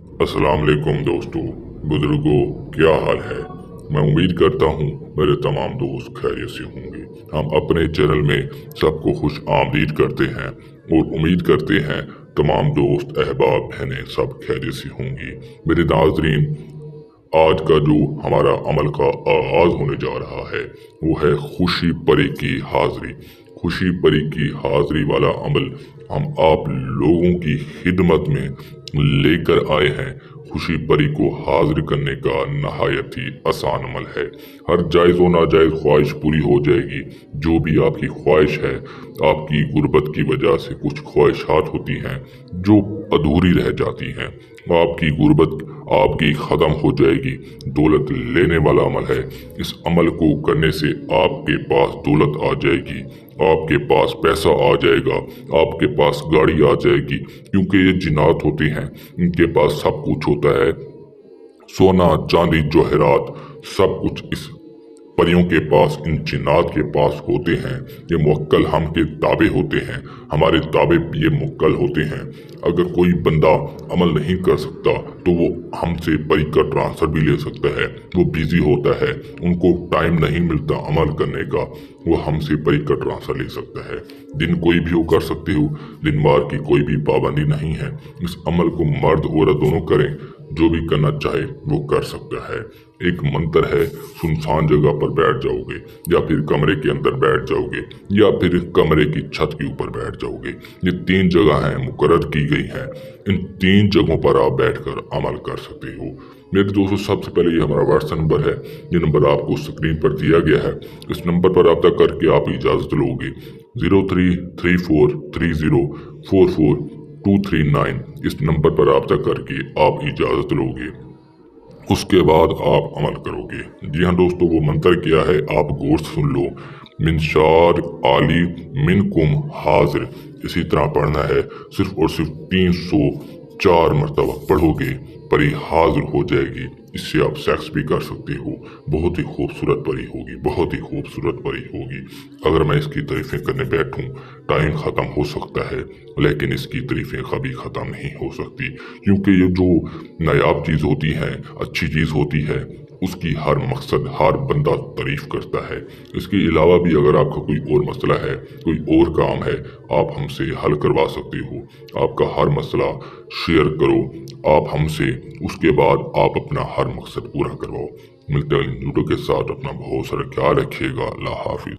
अस्सलाम वालेकुम दोस्तों, बुजुर्गों, क्या हाल है। मैं उम्मीद करता हूँ मेरे तमाम दोस्त खैरियत से होंगे। हम अपने चैनल में सबको खुश आमदीद करते हैं और उम्मीद करते हैं तमाम दोस्त अहबाब बहनें सब खैरियत से होंगी। मेरे नाजरीन, आज का जो हमारा अमल का आगाज होने जा रहा है वो है खुशी परी की हाजिरी। खुशी परी की हाजिरी वाला अमल हम आप लोगों की खिदमत में लेकर आए हैं। खुशी परी को हाजिर करने का नहायत ही आसान अमल है। हर जायज़ व नाजायज़ ख्वाहिश पूरी हो जाएगी। जो भी आपकी ख्वाहिश है, आपकी गुर्बत की वजह से कुछ ख्वाहिशात होती हैं जो अधूरी रह जाती हैं, आपकी गुर्बत आपकी ख़त्म हो जाएगी। दौलत लेने वाला अमल है। इस अमल को करने से आपके पास दौलत आ जाएगी, आपके पास पैसा आ जाएगा, आपके पास गाड़ी आ जाएगी, क्योंकि ये जिन्नात होते हैं, इनके पास सब कुछ होता है। सोना चांदी जवाहरात सब कुछ इस परियों के पास, इन जिन्नात के पास होते हैं। ये मुवक्कल हम के ताबे होते हैं, हमारे ताबे ये मुवक्कल होते हैं। अगर कोई बंदा अमल नहीं कर सकता तो वो हमसे परी का ट्रांसफ़र भी ले सकता है। वो बिजी होता है, उनको टाइम नहीं मिलता अमल करने का, वो हमसे परी का ट्रांसफ़र ले सकता है। दिन कोई भी हो कर सकते हो, दिन बार की कोई भी पाबंदी नहीं है। इस अमल को मर्द औरत दोनों करें, जो भी करना चाहे वो कर सकता है। एक मंत्र है, सुनसान जगह पर बैठ जाओगे या फिर कमरे के अंदर बैठ जाओगे या फिर कमरे की छत के ऊपर बैठ जाओगे। ये 3 जगह हैं मुकर्रर की गई हैं। इन 3 जगहों पर आप बैठकर अमल कर सकते हो। मेरे दोस्तों, सबसे पहले ये हमारा व्हाट्सएप नंबर है। ये नंबर आपको स्क्रीन पर दिया गया है। इस नंबर पर रब्ता करके आप इजाज़त लोगे। 03343044 इस नंबर पर रब्ता करके आप इजाज़त लोगे। उसके बाद आप अमल करोगे। जी हाँ दोस्तों, वो मंत्र क्या है आप गौर से सुन लो। मिन शार आली मिनकुम हाजिर, इसी तरह पढ़ना है। सिर्फ और सिर्फ 304 मरतबा पढ़ोगे, परी हाजिर हो जाएगी। इससे आप सेक्स भी कर सकते हो। बहुत ही खूबसूरत परी होगी, बहुत ही खूबसूरत परी होगी। अगर मैं इसकी तारीफें करने बैठूं, टाइम ख़त्म हो सकता है, लेकिन इसकी तारीफें कभी ख़त्म नहीं हो सकती, क्योंकि ये जो नायाब चीज़ होती है, अच्छी चीज़ होती है, उसकी हर मकसद हर बंदा तारीफ करता है। इसके अलावा भी अगर आपका कोई और मसला है, कोई और काम है, आप हमसे हल करवा सकते हो। आपका हर मसला शेयर करो आप हमसे, उसके बाद आप अपना हर मकसद पूरा करवाओ। मिलते हैं वीडियो के साथ। अपना बहुत सारा ख्याल रखिएगा। अल्लाह हाफिज़।